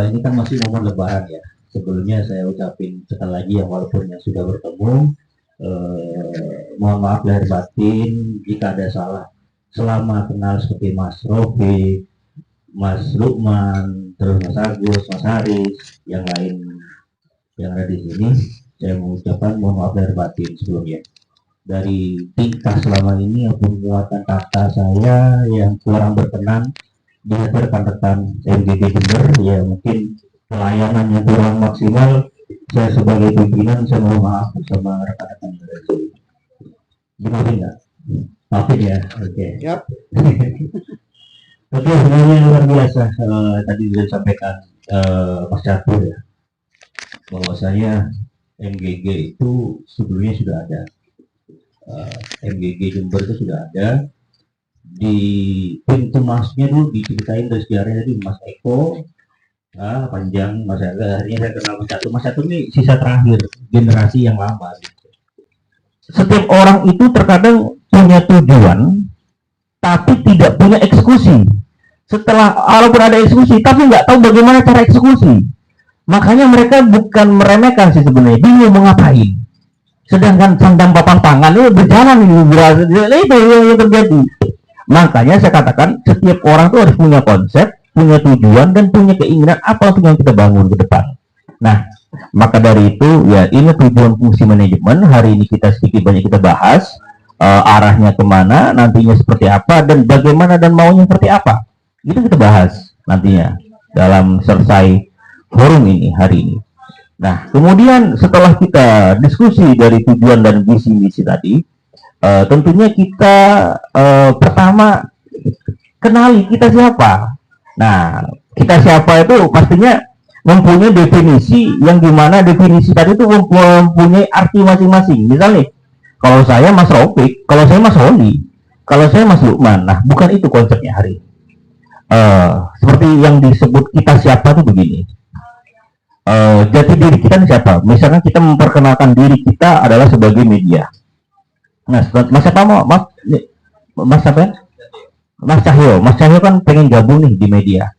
Ini kan masih momen Lebaran ya. Sebelumnya saya ucapin sekali lagi ya, walaupun yang sudah bertemu, mohon maaf lahir batin jika ada salah. Selama kenal seperti Mas Rofi, Mas Lukman, terus Mas Agus, Mas Haris, yang lain yang ada di sini, saya mengucapkan mohon maaf lahir batin sebelumnya. Dari tingkah selama ini ataupun muatan kata saya yang kurang berkenan di hati rekan-rekan MGG Jember, ya mungkin pelayanan yang kurang maksimal, saya sebagai pimpinan saya mohon maaf sama rekan-rekan yang ada di sini. Dimaafin nggak? Maafin ya, oke. Okay. Yep. Oke, sebenarnya luar biasa. Tadi sudah disampaikan Mas Catur ya, bahwa saya MGG itu sebelumnya sudah ada. MGG Jember itu sudah ada. Di pintu masuknya dulu diceritain dari sejarahnya tadi Mas Eko, panjang Mas Aga. Akhirnya saya kenal Mas Catur. Mas Catur ini sisa terakhir generasi yang lama. Setiap orang itu terkadang punya tujuan, tapi tidak punya eksekusi. Setelah walaupun ada eksekusi, tapi nggak tahu bagaimana cara eksekusi. Makanya mereka bukan meremehkan sih sebenarnya, bingung mau ngapain. Sedangkan sandang papan tangan itu berjalan itu yang terjadi. Makanya saya katakan setiap orang itu harus punya konsep, punya tujuan, dan punya keinginan apa untuk yang kita bangun ke depan. Nah, maka dari itu ya ini tujuan fungsi manajemen. Hari ini kita sedikit banyak kita bahas arahnya kemana, nantinya seperti apa, dan bagaimana dan maunya seperti apa. Itu kita bahas nantinya dalam selesai forum ini hari ini. Nah, kemudian setelah kita diskusi dari tujuan dan visi misi tadi, tentunya kita pertama kenali kita siapa. Nah, kita siapa itu pastinya mempunyai definisi yang dimana definisi tadi itu mempunyai arti masing-masing. Misalnya, kalau saya Mas Raufik, kalau saya Mas Holi, kalau saya Mas Lukman. Nah, bukan itu konsepnya hari ini. Seperti yang disebut kita siapa itu begini. Jati diri kita siapa? Misalkan kita memperkenalkan diri kita adalah sebagai media. Nah, Mas siapa mau? Mas siapa ya? Mas Cahyo. Mas Cahyo kan pengen gabung nih di media.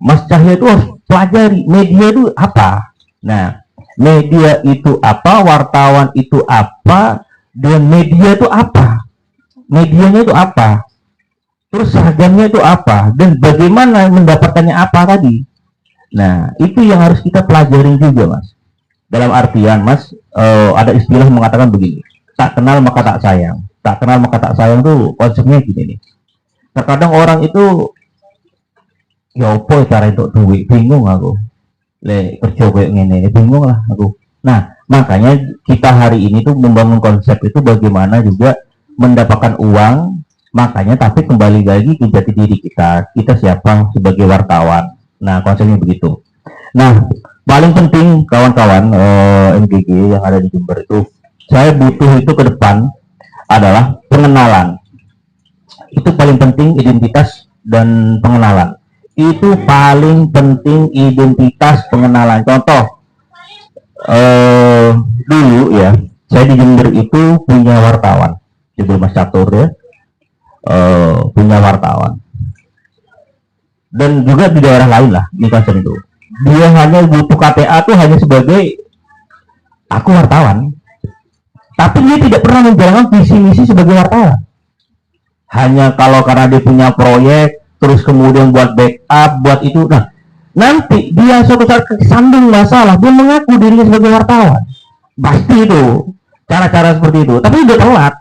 Mas Cahyo itu harus pelajari media itu apa. Nah, media itu apa? Wartawan itu apa? Dan media itu apa? Medianya itu apa? Terus seragamnya itu apa? Dan bagaimana mendapatkannya apa tadi? Nah, itu yang harus kita pelajari juga, Mas. Dalam artian, Mas, ada istilah mengatakan begini, tak kenal maka tak sayang. Tak kenal maka tak sayang tuh konsepnya gini nih. Terkadang orang itu, ya apa cara untuk duit, bingung aku. Kerja kayak gini, bingung lah aku. Nah, makanya kita hari ini tuh membangun konsep itu bagaimana juga mendapatkan uang, makanya tapi kembali lagi ke jati diri kita siapa sebagai wartawan. Nah, konsepnya begitu. Nah, paling penting kawan-kawan MGG yang ada di Jember itu, saya butuh itu ke depan adalah pengenalan. Itu paling penting, identitas dan pengenalan. Itu paling penting, identitas pengenalan. Contoh, dulu ya, saya di Jember itu punya wartawan, Jember Mas Catur ya, punya wartawan. Dan juga di daerah lain lah, di kawasan itu. Dia hanya butuh KTA tuh hanya sebagai aku wartawan. Tapi dia tidak pernah menjalankan visi misi sebagai wartawan. Hanya kalau karena dia punya proyek, terus kemudian buat backup, buat itu. Nah, nanti dia suatu saat kesandung masalah, dia mengaku dirinya sebagai wartawan. Pasti itu cara-cara seperti itu. Tapi udah telat.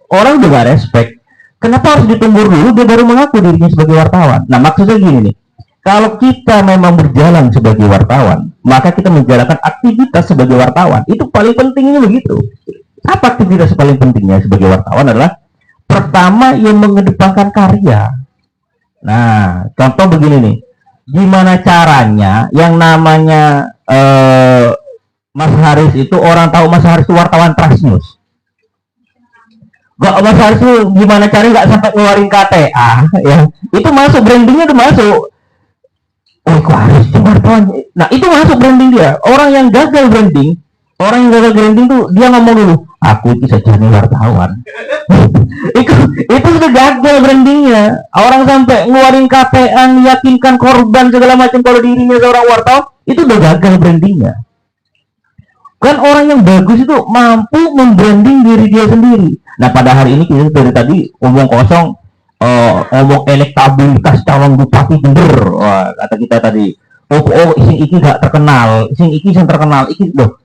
Orang udah gak respect. Kenapa harus ditunggu dulu dia baru mengaku dirinya sebagai wartawan? Nah, maksudnya gini nih, kalau kita memang berjalan sebagai wartawan, maka kita menjalankan aktivitas sebagai wartawan. Itu paling pentingnya begitu. Apa aktivitas paling pentingnya sebagai wartawan adalah pertama yang mengedepankan karya. Nah, contoh begini nih, gimana caranya yang namanya Mas Haris itu, orang tahu Mas Haris itu wartawan Trans News. Gak Mas Haris itu gimana caranya nggak sampai ngeluarin KTA ya, itu masuk brandingnya, itu masuk. Oh, kok harus wartawan? Nah, itu masuk branding dia. Orang yang gagal branding tuh dia ngomong dulu, aku itu sejani wartawan. itu sudah gagal brandingnya. Orang sampai ngeluarin KPA, meyakinkan korban segala macam kalau dirinya seorang wartawan, itu udah gagal brandingnya. Kan orang yang bagus itu mampu membranding diri dia sendiri. Nah pada hari ini kita dari tadi omong kosong, omong elektabilitas calon bupati Jember, kata kita tadi. Sing iki gak terkenal, sing iki yang terkenal, iki loh.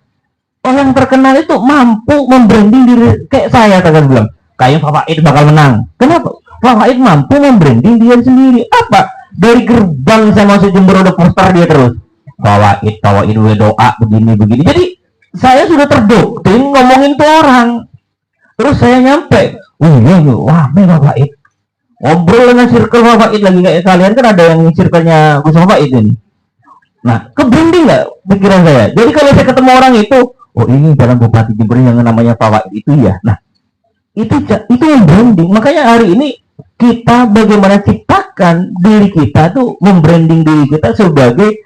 Orang terkenal itu mampu membranding diri, kayak saya tadi bilang, kayak Pak Wahid bakal menang. Kenapa? Pak Wahid mampu membranding dia sendiri. Apa? Dari gerbang saya masuk Jember udah poster dia terus. Pak Wahid doa begini. Jadi saya sudah terdoktrin ngomongin tuh orang. Terus saya nyampe, wah, Pak Wahid. Ngobrol dengan circle Pak Wahid lagi kayak kalian kan ada yang circle-nya Gus Wahid ini. Nah, ke-branding nggak pikiran saya? Jadi kalau saya ketemu orang itu, oh ini dalam Bupati Jember yang namanya Pak Wahid itu ya. Nah, itu yang branding. Makanya hari ini kita bagaimana ciptakan diri kita tuh membranding diri kita sebagai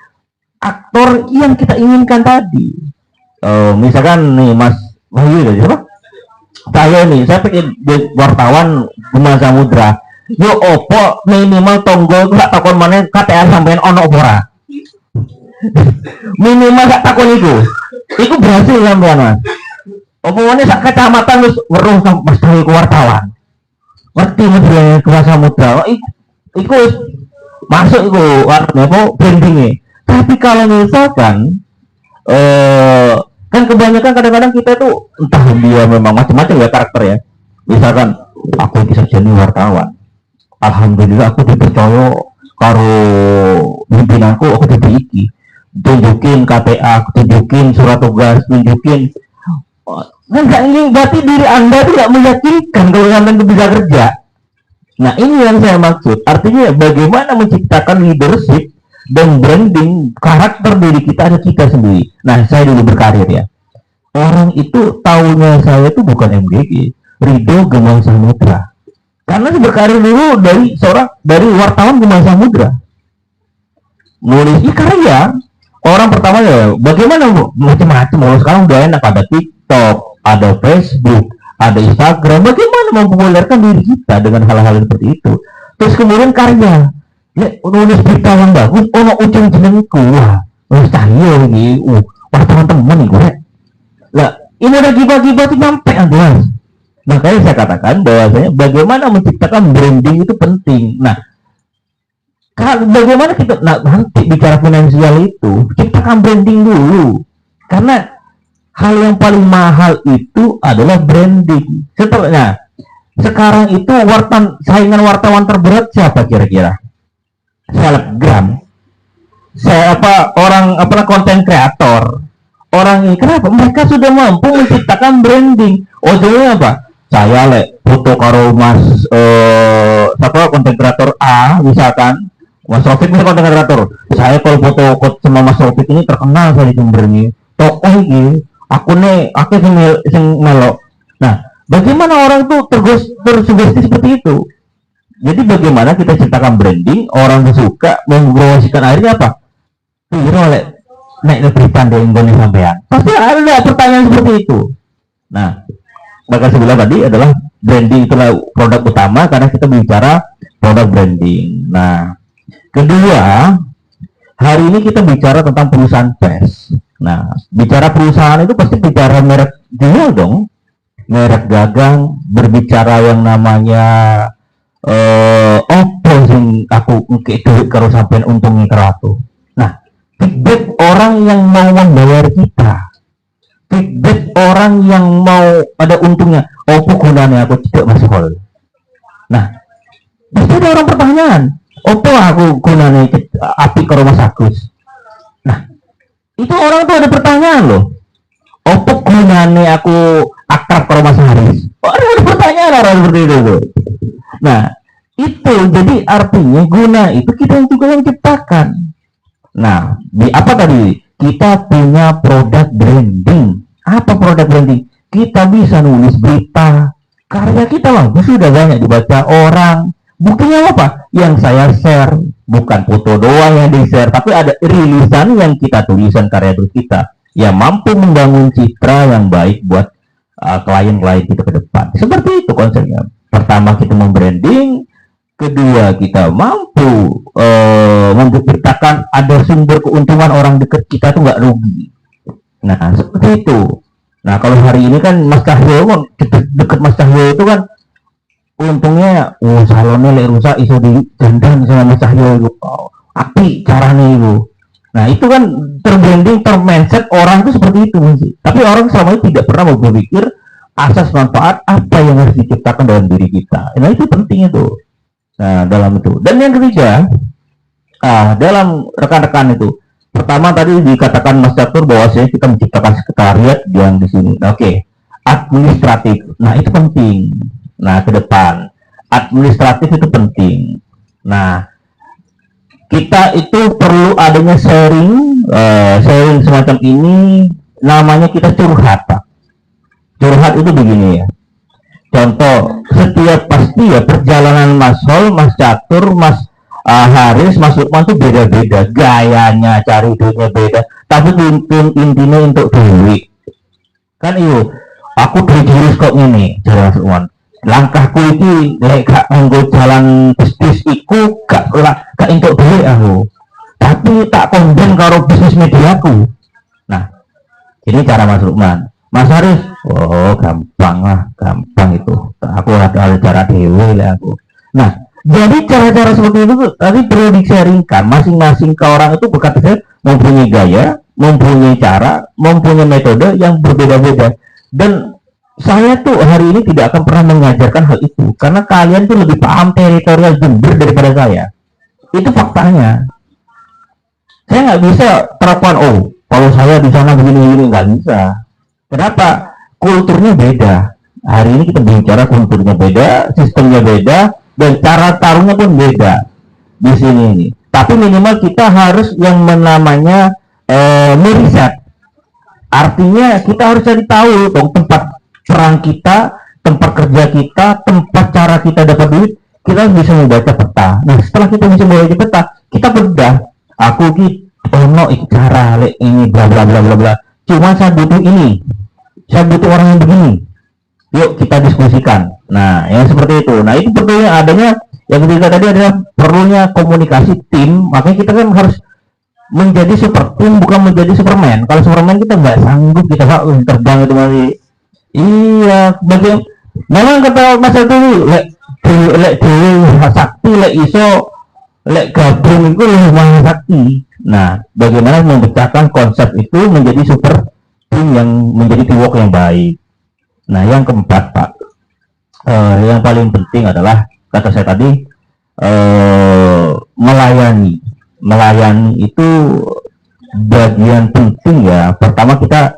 aktor yang kita inginkan tadi. Misalkan nih Mas Wahyu dari siapa? Saya pikir wartawan Guma Samudra. Yo opo minimal tonggo gak takon mana KTA sampean ono ora. Minimal gak takon itu berhasil sampean Mas. Opo mana sak kecamatan terus weruh Mas Wahyu wartawan. Ngerti Mas Guma Samudra. Iku masuk iku apa brandingnya. Tapi kalau misalkan kan kebanyakan kadang-kadang kita tuh entah dia memang macam-macam ya karakter ya. Misalkan aku bisa jadi wartawan, alhamdulillah aku dipercaya karo pimpinanku, aku diiki tunjukin KPA, tunjukin surat tugas, tunjukin nggak ingin, berarti diri anda itu nggak meyakinkan kalau anda bisa kerja. Nah ini yang saya maksud, artinya bagaimana menciptakan leadership dan branding karakter diri kita ada kita sendiri. Nah saya dulu berkarir ya, orang itu tahunya saya itu bukan MGG, Ridho Gemang Samudra, karena saya berkarir dulu dari wartawan Gemang Samudra, nulis karya. Orang pertama ya bagaimana macam-macam, kalau sekarang udah enak, ada TikTok, ada Facebook, ada Instagram, bagaimana mempopulerkan diri kita dengan hal-hal seperti itu. Terus kemudian karya, ya nulis berita yang bagus, ono ujung jenengku, wah saya ini wartawan temen nih gue lah, ini udah gibah-gibah tuh nyampe Mas. Makanya saya katakan bahwasanya bagaimana menciptakan branding itu penting. Nah bagaimana kita nanti bicara finansial itu, ciptakan branding dulu, karena hal yang paling mahal itu adalah branding. Setelahnya sekarang itu saingan wartawan terberat siapa kira-kira? Selebgram, konten kreator, orang ini. Kenapa? Mereka sudah mampu menciptakan branding. Ujungnya apa? Saya foto karo Mas konten kreator A, misalkan Mas Rofik ini konten kreator. Saya kalau foto sama Mas Rofik ini terkenal saya di Jember ini. Tokoh ini, aku sing melok. Nah, bagaimana orang tuh tersugesti seperti itu? Jadi bagaimana kita ciptakan branding, orang suka mempromosikan, akhirnya apa? Naik berita dari Indonesia sampean. Pasti ada pertanyaan seperti itu. Nah, maka sebelah tadi adalah branding itulah produk utama karena kita bicara produk branding. Nah, kedua, hari ini kita bicara tentang perusahaan pers. Nah, bicara perusahaan itu pasti bicara merek jual dong, merek dagang, berbicara yang namanya opo sing aku ngekek duit karo sampean untungnya kerato. Nah, feedback orang yang mau membayar kita, feedback orang yang mau ada untungnya, opo gunanya aku tidak masuk hall. Nah, pasti ada orang pertanyaan, opo aku gunanya api ke rumah Agus. Nah, itu orang tuh ada pertanyaan loh, opo gunanya aku akrab ke rumah Haris. Ada pertanyaan orang seperti itu tuh. Nah, itu jadi artinya guna itu kita juga yang ciptakan. Nah, di apa tadi? Kita punya produk branding. Apa produk branding? Kita bisa nulis berita. Karya kita bagus, sudah banyak dibaca orang. Buktinya apa? Yang saya share bukan foto doang yang di share, tapi ada rilisan yang kita tulisan karya kita yang mampu membangun citra yang baik buat klien-klien kita ke depan. Seperti itu konsepnya. Pertama kita membranding, kedua kita mampu menciptakan ada sumber keuntungan orang dekat kita tuh nggak rugi. Nah seperti itu. Nah kalau hari ini kan Mas Cahyo deket Mas Cahyo itu kan untungnya salonnya lek rusak iso di dandan sama Mas Cahyo itu api caranya itu. Nah itu kan terbranding termindset orang itu seperti itu sih. Tapi orang selama ini tidak pernah berpikir asas manfaat apa yang harus diciptakan dalam diri kita. Nah itu penting itu. Nah dalam itu. Dan yang ketiga dalam rekan-rekan itu, pertama tadi dikatakan Mas Catur bahwa kita menciptakan sekretariat yang di sini. Nah, oke. Administratif. Nah itu penting. Nah ke depan administratif itu penting. Nah kita itu perlu adanya sharing semacam ini, namanya kita curhat Pak. Curhat itu begini ya, contoh setiap pasti ya perjalanan Mas Hol, Mas Catur, Mas Haris, Mas Lukman itu beda-beda gayanya, cari duitnya beda, tapi intinya untuk duit kan. Iyo aku duit kok ini jalan Mas Lukman, langkahku ini gak nganggo jalan bisnis iku gak untuk duit aku, tapi tak kombin karo bisnis mediaku. Nah ini cara Mas Lukman. Mas Haris, gampang lah, gampang itu. Aku ada cara dewe lah aku. Nah, jadi cara-cara seperti itu tadi perlu di-sharingkan. Masing-masing ke orang itu berkata mempunyai gaya, mempunyai cara, mempunyai metode yang berbeda-beda. Dan saya tuh hari ini tidak akan pernah mengajarkan hal itu, karena kalian tuh lebih paham teritorial Jember daripada saya. Itu faktanya. Saya nggak bisa terapkan, kalau saya di sana begini-begini, nggak bisa. Kenapa? Kulturnya beda. Hari ini kita bicara kulturnya beda, sistemnya beda, dan cara taruhnya pun beda di sini ini. Tapi minimal kita harus yang namanya meriset. Artinya kita harus cari tahu dong tempat perang kita, tempat kerja kita, tempat cara kita dapat duit. Kita harus bisa membaca peta. Nah setelah kita bisa membaca peta, kita bedah. Aku gitu, cara ini bla bla bla bla bla. Cuma saya butuh ini, saya butuh orang yang begini, yuk kita diskusikan. Nah yang seperti itu. Nah itu perlunya adanya yang ketiga tadi adalah perlunya komunikasi tim. Makanya kita kan harus menjadi super tim, bukan menjadi Superman. Kalau Superman kita nggak sanggup, kita terbang itu masih. Iya bagian memang kata Mas itu lek sakti lek iso lek gabung itu lebih sakti. Nah bagaimana memecahkan konsep itu menjadi super tim yang menjadi teamwork yang baik. Nah yang keempat Pak, yang paling penting adalah kata saya tadi, melayani itu bagian penting ya. Pertama kita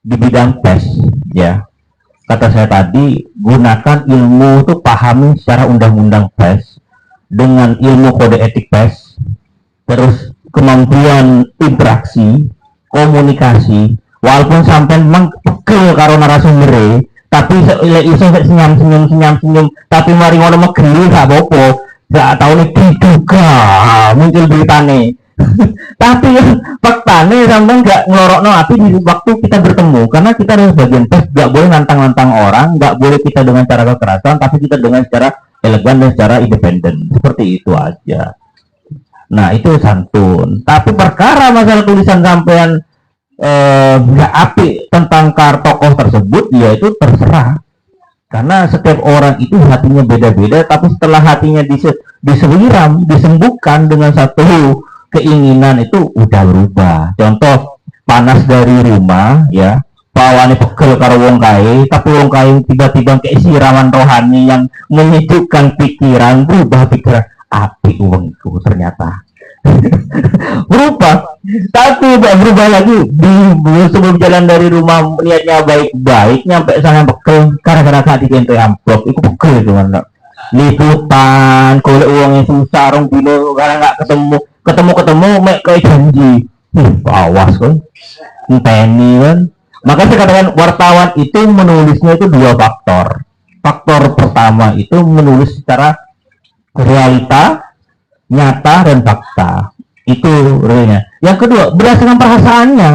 di bidang PES ya, kata saya tadi gunakan ilmu itu, pahami secara undang-undang PES dengan ilmu kode etik PES, terus kemampuan interaksi, komunikasi. Walaupun sampai memang pegel karo narasumber, tapi iso senyum, tapi mari ngono megeli gak apa-apa. Gak tau nih diduga muncul beritane. Tapi faktane sampai gak ngelorokno hati di waktu kita bertemu, karena kita harus bagian pes, gak boleh nantang-nantang orang, gak boleh kita dengan cara kekerasan, tapi kita dengan secara elegan dan secara independen. Seperti itu aja. Nah itu santun. Tapi perkara masalah tulisan sampean nggak apik tentang tokoh tersebut, ya itu terserah, karena setiap orang itu hatinya beda-beda. Tapi setelah hatinya disewiram, disembuhkan dengan satu keinginan, itu udah berubah. Contoh panas dari rumah ya, pawane pegel karo wong kae, tapi wong kae tiba-tiba kayak siraman rohani yang menyejukkan pikiran, berubah pikiran, apik wong itu ternyata berubah. Tapi tidak berubah lagi sebelum jalan dari rumah niatnya baik-baik, nyampe sana pegel gara-gara tadi kente amplop itu pegel itu kan, liputan golek uang yang susah rong dino karena nggak ketemu mek kayak janji, awas kan ngenteni kan. Maka saya katakan wartawan itu menulisnya itu dua faktor. Faktor pertama itu menulis secara realita nyata dan fakta, itu realnya. Yang kedua berdasarkan perasaannya.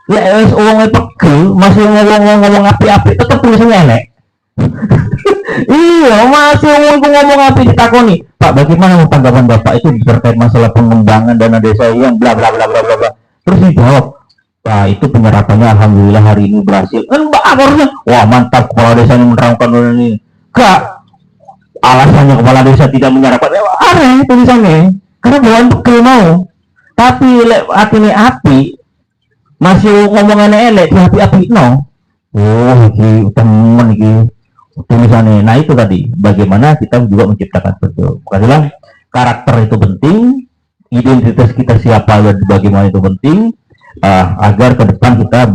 Lek wis wong pegel masih ngomong api-api tetep tulisannya elek. Iya, masih ngomong api ditakoni. Pak, bagaimana tanggapan Bapak itu terkait masalah pengembangan dana desa yang bla bla bla bla bla bla. Terus dijawab, "Wah, itu penyerapannya alhamdulillah hari ini berhasil." Kan Mbak harusnya, "Wah, mantap kepala desa ini menerangkan ini." Enggak, alasannya kepala desa tidak menyerapkan. Aneh tulisannya. Karena bukan pegel mau. Tapi lek atine api masih ngomongannya elek di api-api no. Oh, iki temen iki tulisannya. Nah itu tadi bagaimana kita juga menciptakan betul. Bukan bilang karakter itu penting, identitas kita siapa dan bagaimana itu penting, agar ke depan kita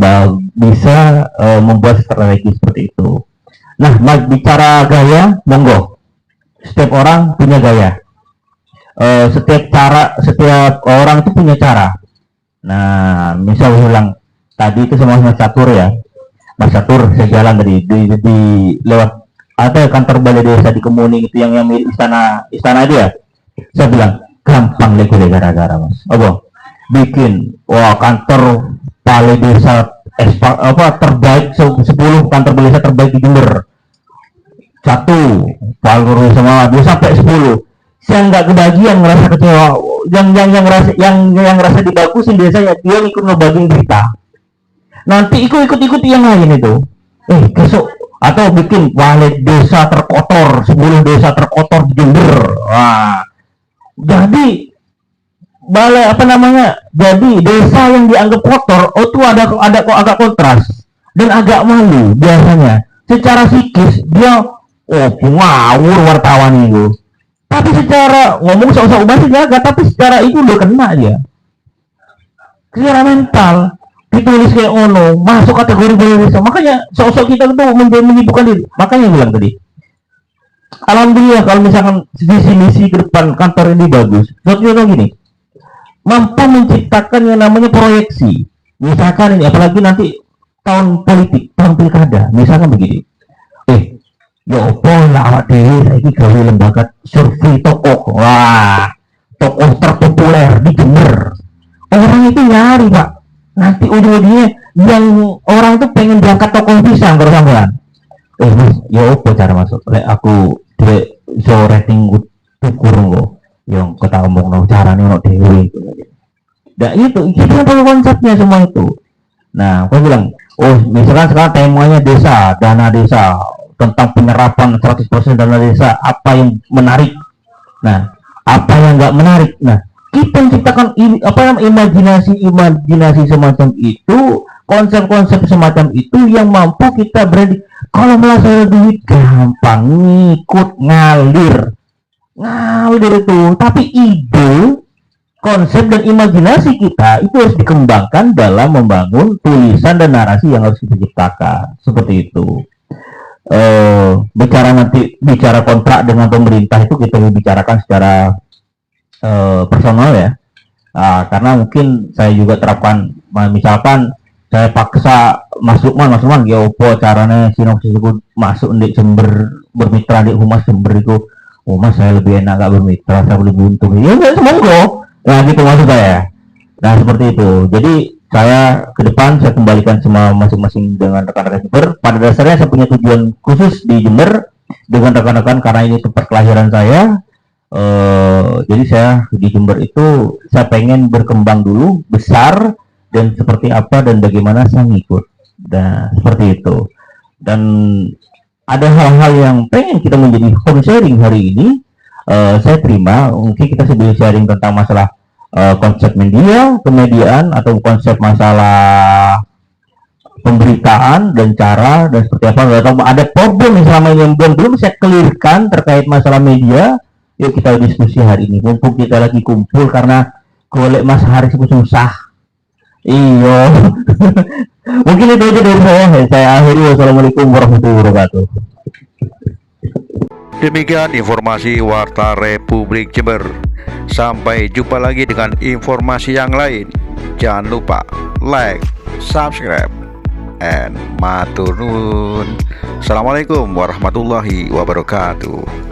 bisa membuat strategi seperti itu. Nah, bicara gaya, monggo. Setiap orang punya gaya. Setiap orang itu punya cara. Nah, misal ulang tadi itu sama Mas Catur ya. Mas Catur saya jalan tadi di lewat ada kantor balai desa di Kemuning itu yang mirip istana dia. Saya bilang gampang lagi gara-gara Mas. Bikin kantor balai desa terbaik 10 kantor balai desa terbaik di Jember. 1 Palur sama 2 sampai 10. Saya nggak kebagian ngerasa kecewa. Yang ngerasa dibagusin biasanya dia ikut ngebagiin berita. Nanti ikut yang lain itu. Besok atau bikin balai desa terkotor, 10 desa terkotor di Jember. Wah. Jadi balai Jadi desa yang dianggap kotor, itu ada kok agak kontras dan agak malu biasanya. Secara psikis dia ngawur wartawan itu. Tapi secara ngomong sok-sok masih jaga, tapi secara itu udah kena dia. Secara mental ditulis kayak ono, masuk kategori balai desa. Makanya sok-sok kita tuh menyibukkan diri. Makanya bilang tadi, alhamdulillah kalau misalkan visi-misi ke depan kantor ini bagus. Contohnya gini, mampu menciptakan yang namanya proyeksi. Misalkan ini, apalagi nanti tahun politik, tahun pilkada, misalkan begini. Ya apa lah awak dewe saiki gawe lembaga survei tokoh. Wah, tokoh terpopuler di Jember. Orang itu nyari, Pak. Nanti ujung-ujungnya yang orang itu pengen diangkat tokoh pisang terus sampean. Mas, ya apa cara masuk? Lek aku dhek iso rating ukur kok. Yang kata omongno carane ono dhewe gitu. Nah, itu kita perlu konsepnya semua itu. Nah, aku bilang, misalkan sekarang temanya desa, dana desa, tentang penyerapan 100% dana desa, apa yang menarik, nah apa yang nggak menarik. Nah, kita menciptakan imajinasi semacam itu, konsep-konsep semacam itu yang mampu kita berani. Kalau masalah duit gampang, ngikut ngalir itu, tapi ide, konsep dan imajinasi kita itu harus dikembangkan dalam membangun tulisan dan narasi yang harus kita ciptakan seperti itu. Bicara kontrak dengan pemerintah itu kita bicarakan secara personal ya, karena mungkin saya juga terapkan. Misalkan saya paksa Mas Lukman ya opo caranya sinopsis itu masuk di Jember, bermitra di Humas Jember itu. Mas saya lebih enak gak bermitra, saya lebih untung ya semoga. Nah gitu maksud saya. Nah seperti itu. Jadi saya ke depan saya kembalikan semua masing-masing dengan rekan-rekan Jember. Pada dasarnya saya punya tujuan khusus di Jember dengan rekan-rekan karena ini tempat kelahiran saya. Jadi saya di Jember itu saya pengen berkembang dulu, besar dan seperti apa dan bagaimana saya ngikut. Nah seperti itu. Dan ada hal-hal yang pengen kita menjadi home sharing hari ini. Saya terima. Mungkin kita sedih sharing tentang masalah konsep media, kemediaan atau konsep masalah pemberitaan dan cara dan seperti apa. Atau ada problem yang selama ini yang belum saya clearkan terkait masalah media. Yuk kita diskusi hari ini. Mumpung kita lagi kumpul karena golek Mas Haris itu susah. Iya. Mungkin itu aja dari saya. Saya akhiri. Wassalamualaikum warahmatullahi wabarakatuh. Demikian informasi Warta Republik Jember. Sampai jumpa lagi dengan informasi yang lain. Jangan lupa like, subscribe, and matur nuwun. Assalamualaikum warahmatullahi wabarakatuh.